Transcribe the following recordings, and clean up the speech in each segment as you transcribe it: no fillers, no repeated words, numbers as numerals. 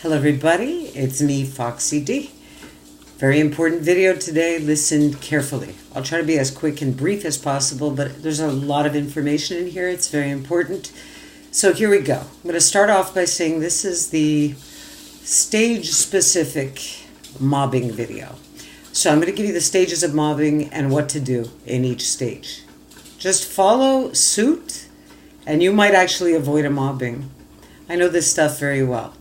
Hello everybody, it's me, foxieedee. Very important video today, listen carefully. I'll try to be as quick and brief as possible, but there's a lot of information in here, it's very important. So here we go. I'm going to start off by saying this is the stage-specific mobbing video. So I'm going to give you the stages of mobbing and what to do in each stage. Just follow suit and you might actually avoid a mobbing. I know this stuff very well.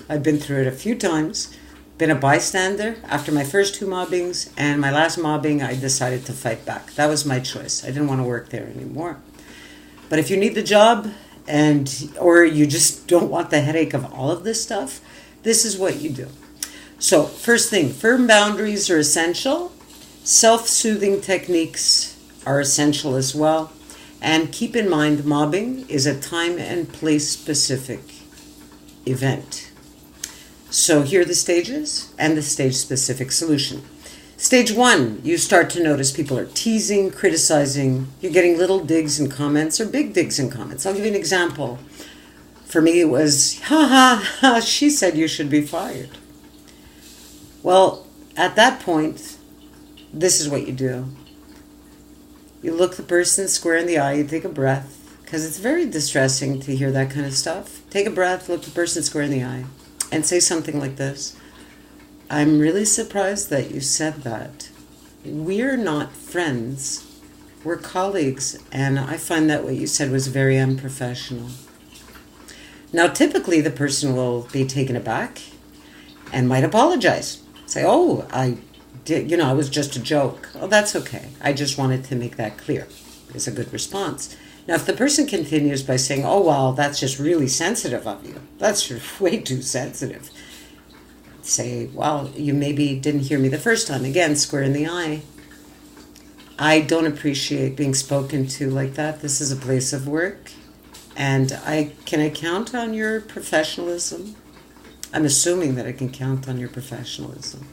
I've been through it a few times, been a bystander after my first two mobbings, and my last mobbing I decided to fight back. That was my choice. I didn't want to work there anymore. But if you need the job or you just don't want the headache of all of this stuff, this is what you do. So first thing, firm boundaries are essential. Self-soothing techniques are essential as well. And keep in mind, mobbing is a time and place specific event. So here are the stages and the stage-specific solution. Stage 1, you start to notice people are teasing, criticizing. You're getting little digs and comments or big digs and comments. I'll give you an example. For me, it was, ha ha ha, she said you should be fired. Well, at that point, this is what you do. You look the person square in the eye, you take a breath, because it's very distressing to hear that kind of stuff. Take a breath, look the person square in the eye, and say something like this. I'm really surprised that you said that. We're not friends. We're colleagues, and I find that what you said was very unprofessional. Now, typically, the person will be taken aback and might apologize. Say, oh, I was just a joke. Oh, that's okay. I just wanted to make that clear. It's a good response. Now, if the person continues by saying, oh, well, that's just really sensitive of you. That's just way too sensitive. Say, well, you maybe didn't hear me the first time. Again, square in the eye. I don't appreciate being spoken to like that. This is a place of work. And can I count on your professionalism? I'm assuming that I can count on your professionalism.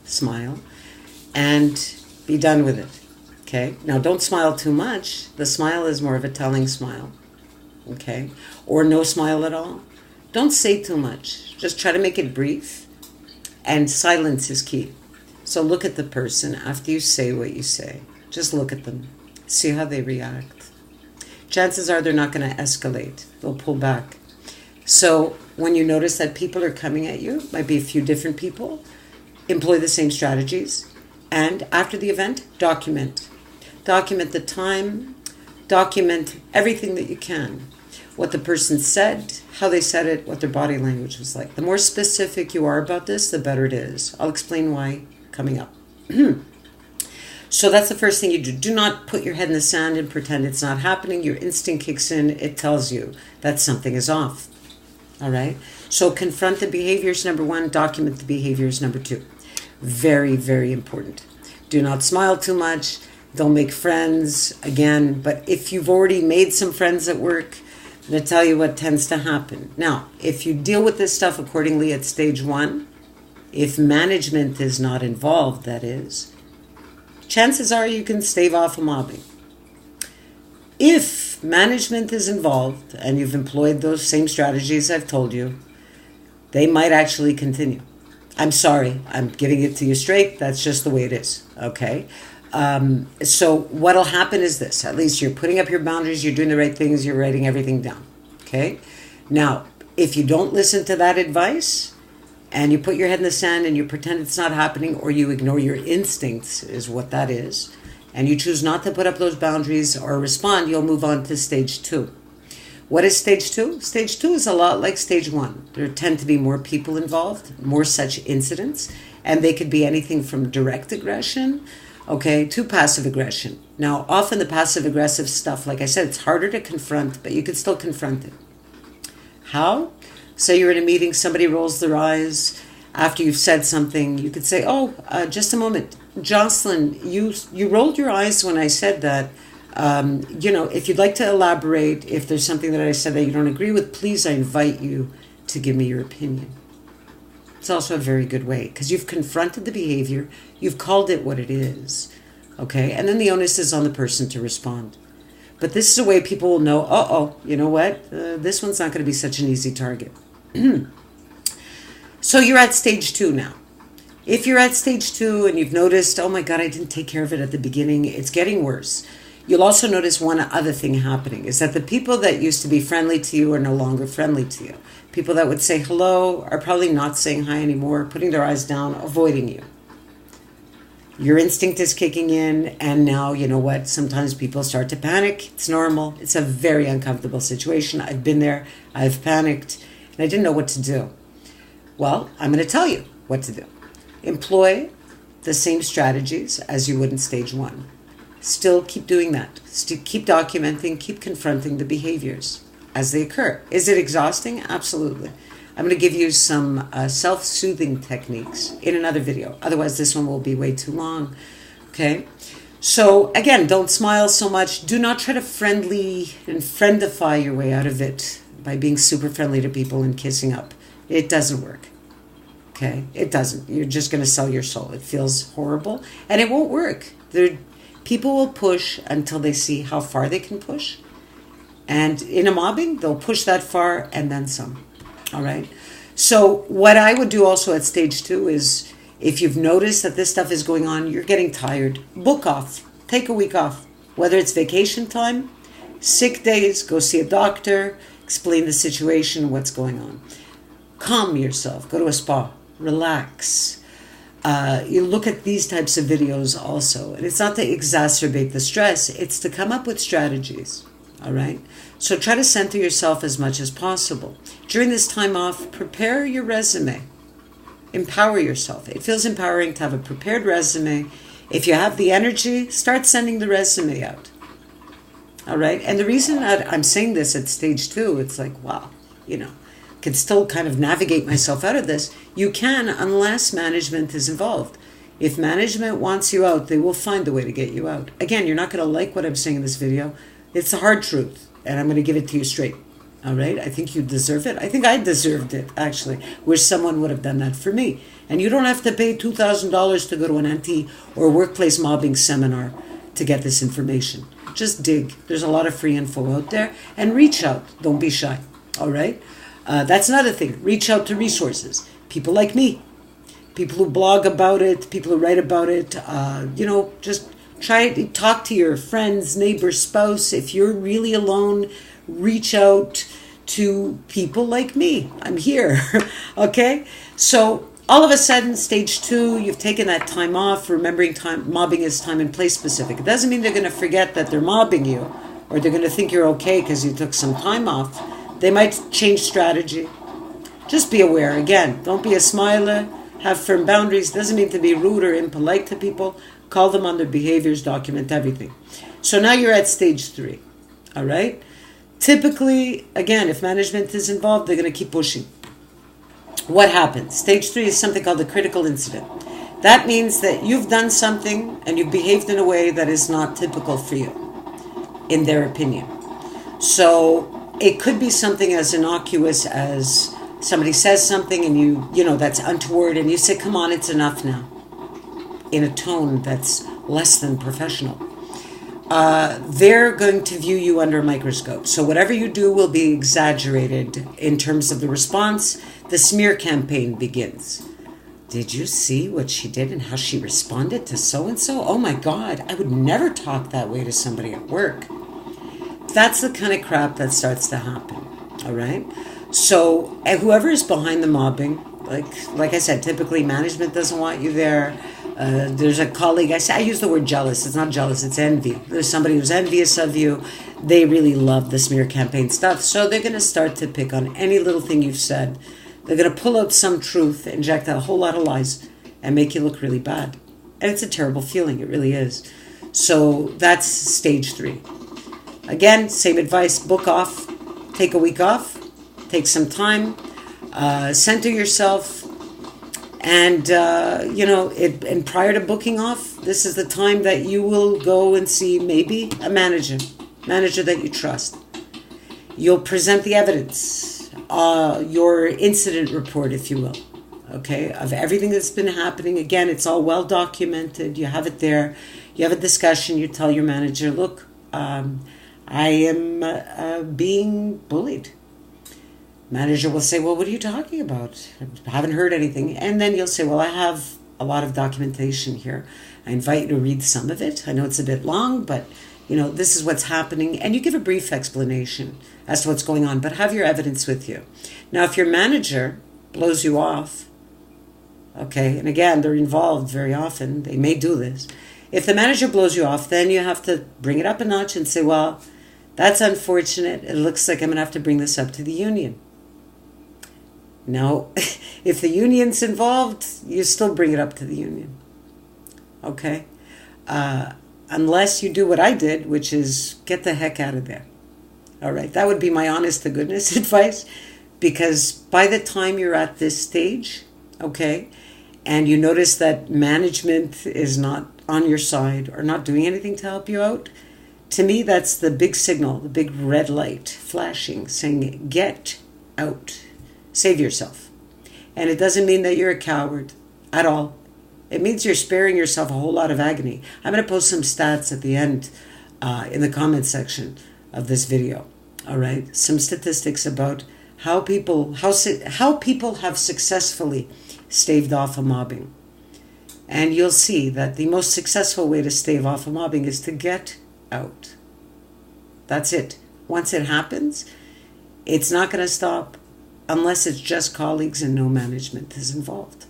Smile and be done with it. Okay? Now, don't smile too much. The smile is more of a telling smile. Okay? Or no smile at all. Don't say too much. Just try to make it brief. And silence is key. So look at the person after you say what you say. Just look at them. See how they react. Chances are they're not going to escalate. They'll pull back. So when you notice that people are coming at you, might be a few different people, employ the same strategies. And after the event, document. Document the time. Document everything that you can. What the person said, how they said it, what their body language was like. The more specific you are about this, the better it is. I'll explain why coming up. So that's the first thing you do. Do not put your head in the sand and pretend it's not happening. Your instinct kicks in. It tells you that something is off. All right? So confront the behaviors, number 1. Document the behaviors, number 2. Very, very important. Do not smile too much. Don't make friends, again. But if you've already made some friends at work, I'm going to tell you what tends to happen. Now, if you deal with this stuff accordingly at stage 1, if management is not involved, that is, chances are you can stave off a mobbing. If management is involved and you've employed those same strategies I've told you, they might actually continue. I'm sorry, I'm giving it to you straight. That's just the way it is, okay? So what'll happen is this. At least you're putting up your boundaries, you're doing the right things, you're writing everything down, okay? Now, if you don't listen to that advice and you put your head in the sand and you pretend it's not happening or you ignore your instincts is what that is, and you choose not to put up those boundaries or respond, you'll move on to stage 2. What is stage 2? Stage 2 is a lot like stage 1. There tend to be more people involved, more such incidents, and they could be anything from direct aggression, okay, to passive aggression. Now, often the passive aggressive stuff, like I said, it's harder to confront, but you can still confront it. How? Say you're in a meeting, somebody rolls their eyes. After you've said something, you could say, oh, just a moment. Jocelyn, you rolled your eyes when I said that. If you'd like to elaborate, if there's something that I said that you don't agree with, please, I invite you to give me your opinion. It's also a very good way because you've confronted the behavior, you've called it what it is, okay? And then the onus is on the person to respond. But this is a way people will know, you know what? This one's not going to be such an easy target. So you're at stage 2 now. If you're at stage 2 and you've noticed, oh my God, I didn't take care of it at the beginning, it's getting worse. You'll also notice one other thing happening is that the people that used to be friendly to you are no longer friendly to you. People that would say hello are probably not saying hi anymore, putting their eyes down, avoiding you. Your instinct is kicking in, and now, you know what, sometimes people start to panic. It's normal. It's a very uncomfortable situation. I've been there. I've panicked, and I didn't know what to do. Well, I'm going to tell you what to do. Employ the same strategies as you would in stage 1. Still keep doing that. Still keep documenting, keep confronting the behaviors as they occur. Is it exhausting? Absolutely. I'm going to give you some self-soothing techniques in another video. Otherwise, this one will be way too long. Okay? So, again, don't smile so much. Do not try to friendly and friendify your way out of it by being super friendly to people and kissing up. It doesn't work. Okay? It doesn't. You're just going to sell your soul. It feels horrible, and it won't work. People will push until they see how far they can push. And in a mobbing, they'll push that far and then some. All right? So what I would do also at stage 2 is, if you've noticed that this stuff is going on, you're getting tired, book off. Take a week off. Whether it's vacation time, sick days, go see a doctor, explain the situation, what's going on. Calm yourself. Go to a spa. Relax. You look at these types of videos also. And it's not to exacerbate the stress. It's to come up with strategies. All right? So try to center yourself as much as possible. During this time off, prepare your resume. Empower yourself. It feels empowering to have a prepared resume. If you have the energy, start sending the resume out. All right? And the reason that I'm saying this at stage 2, it's like, wow, can still kind of navigate myself out of this. You can, unless management is involved. If management wants you out, they will find a way to get you out. Again, you're not going to like what I'm saying in this video. It's the hard truth, and I'm going to give it to you straight. All right? I think you deserve it. I think I deserved it, actually. Wish someone would have done that for me. And you don't have to pay $2,000 to go to an anti or workplace mobbing seminar to get this information. Just dig. There's a lot of free info out there. And reach out. Don't be shy. All right? That's another thing. Reach out to resources. People like me. People who blog about it. People who write about it. Just try to talk to your friends, neighbors, spouse. If you're really alone, reach out to people like me. I'm here. Okay? So all of a sudden, stage 2, you've taken that time off, remembering mobbing is time and place specific. It doesn't mean they're going to forget that they're mobbing you, or they're going to think you're okay because you took some time off. They might change strategy. Just be aware. Again, don't be a smiler. Have firm boundaries. Doesn't mean to be rude or impolite to people. Call them on their behaviors. Document everything. So now you're at stage 3. All right? Typically, again, if management is involved, they're going to keep pushing. What happens? Stage 3 is something called the critical incident. That means that you've done something and you've behaved in a way that is not typical for you, in their opinion. So it could be something as innocuous as somebody says something and you that's untoward, and you say, come on, it's enough now, in a tone that's less than professional. They're going to view you under a microscope. So whatever you do will be exaggerated in terms of the response. The smear campaign begins. Did you see what she did and how she responded to so-and-so? Oh my God, I would never talk that way to somebody at work. That's the kind of crap that starts to happen. All right? So whoever is behind the mobbing, like I said, typically management doesn't want you there. There's a colleague, I use the word jealous. It's not jealous, it's envy. There's somebody who's envious of you. They really love the smear campaign stuff. So they're going to start to pick on any little thing you've said. They're going to pull out some truth, inject a whole lot of lies, and make you look really bad. And it's a terrible feeling. It really is. So that's stage 3. Again, same advice. Book off. Take a week off. Take some time. Center yourself. And, and prior to booking off, this is the time that you will go and see maybe a manager that you trust. You'll present the evidence, your incident report, if you will, okay, of everything that's been happening. Again, it's all well documented. You have it there. You have a discussion. You tell your manager, look, I am being bullied. Manager will say, well, what are you talking about? I haven't heard anything. And then you'll say, well, I have a lot of documentation here. I invite you to read some of it. I know it's a bit long, but this is what's happening. And you give a brief explanation as to what's going on, but have your evidence with you. Now, if your manager blows you off, okay, and again, they're involved very often. They may do this. If the manager blows you off, then you have to bring it up a notch and say, well, that's unfortunate. It looks like I'm going to have to bring this up to the union. Now, if the union's involved, you still bring it up to the union. Okay? Unless you do what I did, which is get the heck out of there. All right? That would be my honest to goodness advice, because by the time you're at this stage, okay, and you notice that management is not on your side or not doing anything to help you out, to me, that's the big signal, the big red light flashing, saying, get out. Save yourself. And it doesn't mean that you're a coward at all. It means you're sparing yourself a whole lot of agony. I'm going to post some stats at the end in the comment section of this video. All right? Some statistics about how people have successfully staved off a mobbing. And you'll see that the most successful way to stave off a mobbing is to get out. That's it. Once it happens, it's not going to stop unless it's just colleagues and no management is involved.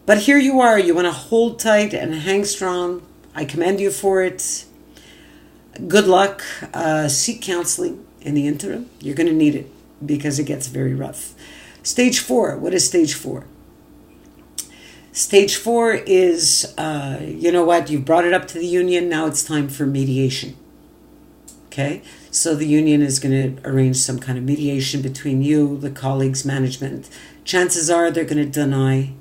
But here you are. You want to hold tight and hang strong. I commend you for it. Good luck. Seek counseling in the interim. You're going to need it because it gets very rough. Stage 4. What is stage 4? Stage 4 is, you've brought it up to the union. Now it's time for mediation. Okay? So the union is going to arrange some kind of mediation between you, the colleagues, management. Chances are they're going to deny,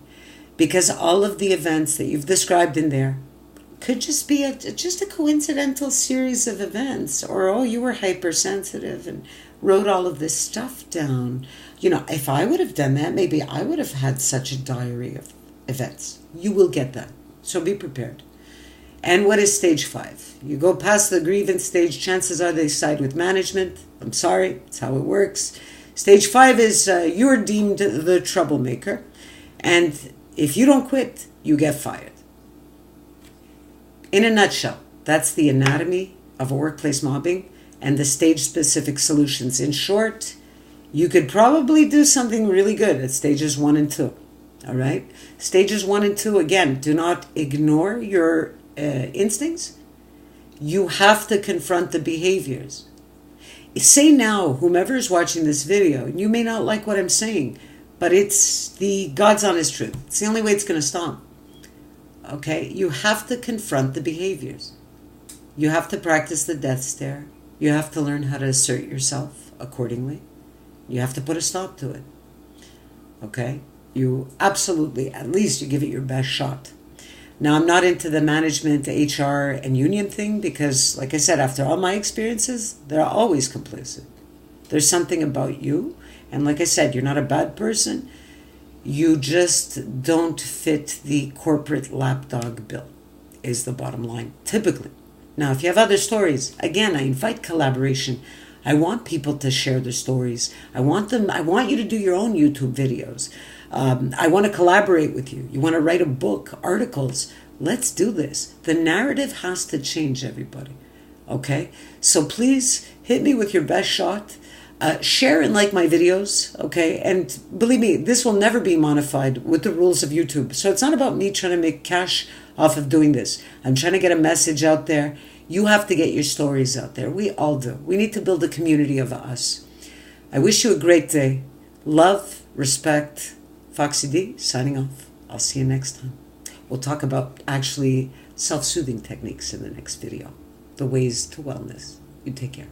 because all of the events that you've described in there could just be just a coincidental series of events. Or, you were hypersensitive and wrote all of this stuff down. If I would have done that, maybe I would have had such a diary of events. You will get that. So be prepared. And what is stage 5? You go past the grievance stage, chances are they side with management. I'm sorry, it's how it works. Stage 5 is you're deemed the troublemaker. And if you don't quit, you get fired. In a nutshell, that's the anatomy of a workplace mobbing and the stage-specific solutions. In short, you could probably do something really good at stages 1 and 2. All right? Stages 1 and 2, again, do not ignore your instincts. You have to confront the behaviors. Say now, whomever is watching this video, you may not like what I'm saying, but it's the God's honest truth. It's the only way it's going to stop. Okay? You have to confront the behaviors. You have to practice the death stare. You have to learn how to assert yourself accordingly. You have to put a stop to it. Okay? You absolutely, at least you give it your best shot. Now, I'm not into the management, HR, and union thing because, like I said, after all my experiences, they're always complicit. There's something about you, and like I said, you're not a bad person. You just don't fit the corporate lapdog bill, is the bottom line, typically. Now, if you have other stories, again, I invite collaboration. I want people to share their stories. I want you to do your own YouTube videos. I want to collaborate with you. You want to write a book, articles. Let's do this. The narrative has to change, everybody. Okay? So please hit me with your best shot. Share and like my videos. Okay? And believe me, this will never be modified with the rules of YouTube. So it's not about me trying to make cash off of doing this. I'm trying to get a message out there. You have to get your stories out there. We all do. We need to build a community of us. I wish you a great day. Love, respect. Foxieedee, signing off. I'll see you next time. We'll talk about actually self-soothing techniques in the next video. The ways to wellness. You take care.